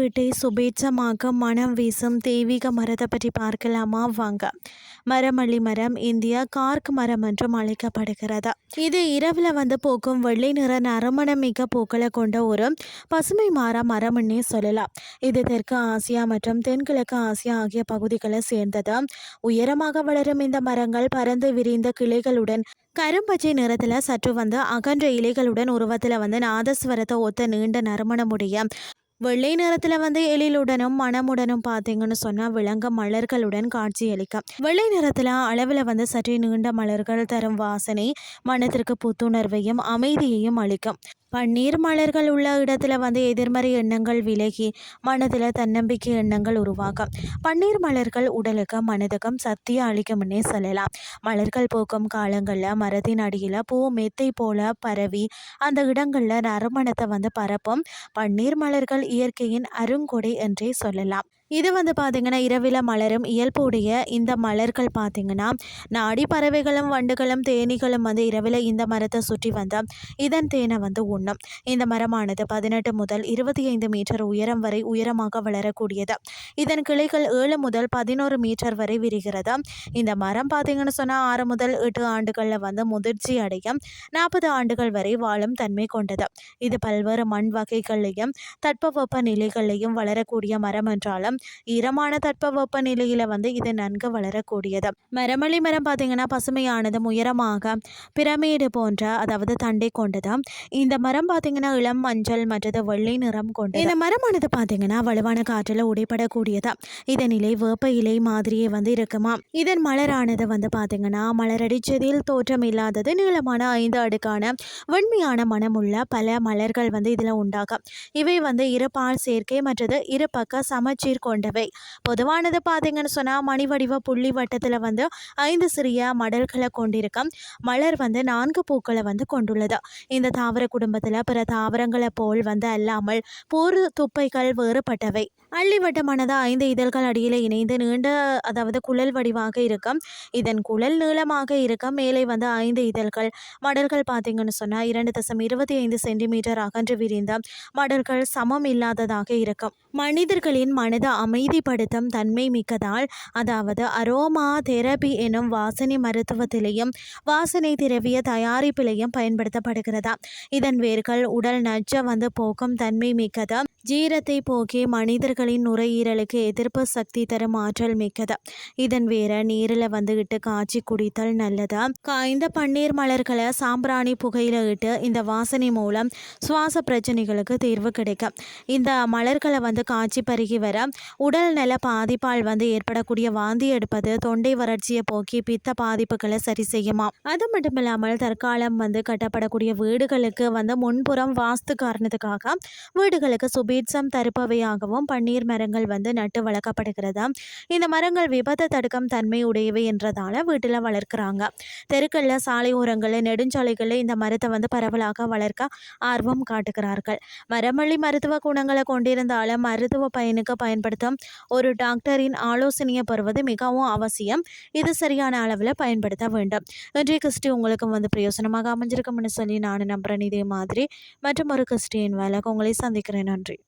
வீட்டை சுபேட்சமாக மனம் வீசும் தெய்வீக மரத்தை பற்றி பார்க்கலாமா வாங்க. மரமல்லி மரம் இந்திய கார்க் மரம் என்றும் அழைக்கப்படுகிறது. இது இரவில் பூக்கும் வெள்ளை நிற நறுமணம் மிக்க பூக்களை கொண்ட ஒரு பசுமை மரம்னே சொல்லலாம். இது தெற்கு ஆசியா மற்றும் தென்கிழக்கு ஆசியா ஆகிய பகுதிகளை சேர்ந்தது. உயரமாக வளரும் இந்த மரங்கள் பரந்து விரிந்த கிளைகளுடன் கரும்பச்சை நிறத்தில் சற்று அகன்ற இலைகளுடன் உருவத்தில் நாதஸ்வரத்தை ஒத்த நீண்ட நறுமணமுடைய வெள்ளை நிறத்தில் எழிலுடனும் மனமுடனும் பார்த்தீங்கன்னு சொன்னால் விலங்க மலர்களுடன் காட்சியளிக்கும். வெள்ளை நிறத்தில் அளவில் சற்றே நீண்ட மலர்கள் தரும் வாசனை மனத்திற்கு புத்துணர்வையும் அமைதியையும் அளிக்கும். பன்னீர் மலர்கள் உள்ள இடத்துல எதிர்மறை எண்ணங்கள் விலகி மனதில் தன்னம்பிக்கை எண்ணங்கள் உருவாகும். பன்னீர் மலர்கள் உடலுக்கு மனதுக்கும் சக்தியை அளிக்கும்னே சொல்லலாம். மலர்கள் பூக்கும் காலங்களில் மரத்தின் அடியில் பூ மெத்தை போல பரவி அந்த இடங்களில் நறுமணத்தை பரப்பும். பன்னீர் மலர்கள் இயற்கையின் அருங்கொடை என்றே சொல்லலாம். இது பார்த்தீங்கன்னா இரவில் மலரும் இயல்புடைய இந்த மலர்கள் பார்த்தீங்கன்னா நாடி பறவைகளும் வண்டுகளும் தேனீகளும் இரவில் இந்த மரத்தை சுற்றி இதன் தேனை உண்ணும். இந்த மரமானது 18 முதல் 25 மீட்டர் உயரம் வரை உயரமாக வளரக்கூடியது. இதன் கிளைகள் 7 முதல் 11 மீட்டர் வரை விரிகிறது. இந்த மரம் பார்த்தீங்கன்னு சொன்னால் 6 முதல் 8 ஆண்டுகளில் முதிர்ச்சி அடையும். 40 ஆண்டுகள் வரை வாழும் தன்மை கொண்டது. இது பல்வேறு மண் வகைகளையும் தட்பவெப்ப நிலைகளையும் வளரக்கூடிய மரம் என்றாலும் ஈரமான தட்பவெப்ப நிலையில இது நன்கு வளரக்கூடியது. மரமல்லி மரம் பார்த்தீங்கன்னா பசுமையானதும் உயரமாக பிரமிடு போன்ற அதாவது தண்டை கொண்டது. இந்த மரம் பார்த்தீங்கன்னா இளம் மஞ்சள் மற்றது வெள்ளை நிறம் கொண்டது. இந்த மரமானது பார்த்தீங்கன்னா வலுவான காற்றில் உடைப்படக்கூடியது. இதன் இலை வேப்ப இலை மாதிரியே இருக்குமா. இதன் மலரானது பார்த்தீங்கன்னா மலரடிச்சதில் தோற்றம் இல்லாதது நீளமான 5 அடுக்கான வெண்மையான மனமுள்ள பல மலர்கள் இதில் உண்டாகும். இவை இரு பால் சேர்க்கை மற்றது இரு பக்க சமச்சீர் கொண்டவை. பொதுவானது பார்த்தீங்கன்னு சொன்னால் மணிவடிவ புள்ளி வட்டத்தில் 5 சிறிய மடல்களை கொண்டிருக்கும். மலர் 4 பூக்களை கொண்டுள்ளது. இந்த தாவர குடும்பத்தில் பிற தாவரங்களை போல் அல்லாமல் போர் துப்பைகள் வேறுபட்டவை. அள்ளிவட்டமானது 5 இதழ்கள் அடியில் இணைந்து நீண்ட அதாவது குழல் வடிவாக இருக்கும். இதன் குழல் நீளமாக இருக்கும். மேலே 5 இதழ்கள் மடல்கள் பார்த்தீங்கன்னு சொன்னால் 2.25 சென்டிமீட்டர் அகன்று விரிந்த மடல்கள் சமம் இல்லாததாக இருக்கும். மனிதர்களின் மனதை அமைதிப்படுத்தும் தன்மை மிக்கதால் அதாவது அரோமா தெரபி எனும் வாசனை மருத்துவத்திலையும் வாசனை திரவிய தயாரிப்பிலையும் பயன்படுத்தப்படுகிறதா. இதன் வேர்கள் உடல் நச்ச போக்கும் தன்மை மிக்கது. ஜீரத்தை போக்கி மனிதர்களின் நுரையீரலுக்கு எதிர்ப்பு சக்தி தரும் ஆற்றல் மிக்கது. இதன் வேற நீரில் இட்டு காய்ச்சி குடித்தல் நல்லதா. காய்ந்த பன்னீர் மலர்களை சாம்பிராணி புகையில இட்டு இந்த வாசனை மூலம் சுவாச பிரச்சனைகளுக்கு தீர்வு கிடைக்கும். இந்த மலர்களை காய்ச்சி பருகி வர உடல் நல பாதிப்பால் ஏற்படக்கூடிய வாந்தி எடுப்பது தொண்டை வறட்சியை போக்கி பித்த பாதிப்புகளை சரி செய்யுமா. அது மட்டும் இல்லாமல் தற்காலம் கட்டப்படக்கூடிய வீடுகளுக்கு முன்புறம் வாஸ்து காரணத்துக்காக வீடுகளுக்கு சுபீட்சம் தருப்பவையாகவும் பன்னீர் மரங்கள் நட்டு வளர்க்கப்படுகிறது. இந்த மரங்கள் விபத்தை தடுக்கும் தன்மை உடையவை என்றதால வீட்டில் வளர்க்குறாங்க. தெருக்களில் சாலை ஓரங்களில் நெடுஞ்சாலைகளில் இந்த மரத்தை பரவலாக வளர்க்க ஆர்வம் காட்டுகிறார்கள். மரமல்லி மருத்துவ குணங்களை கொண்டிருந்தாலும் மருத்துவ பயனுக்கு பயன்படுத்தும் ஒரு டாக்டரின் ஆலோசனையை பெறுவது மிகவும் அவசியம். இது சரியான அளவில் பயன்படுத்த வேண்டும். இன்றைய கிறிஸ்டி உங்களுக்கு பிரயோசனமாக அமைஞ்சிருக்கும்னு சொல்லி நான் நம்புறேன். இதே மாதிரி மற்றும் ஒரு கிறிஸ்டியின் வேலைக்கு உங்களை சந்திக்கிறேன். நன்றி.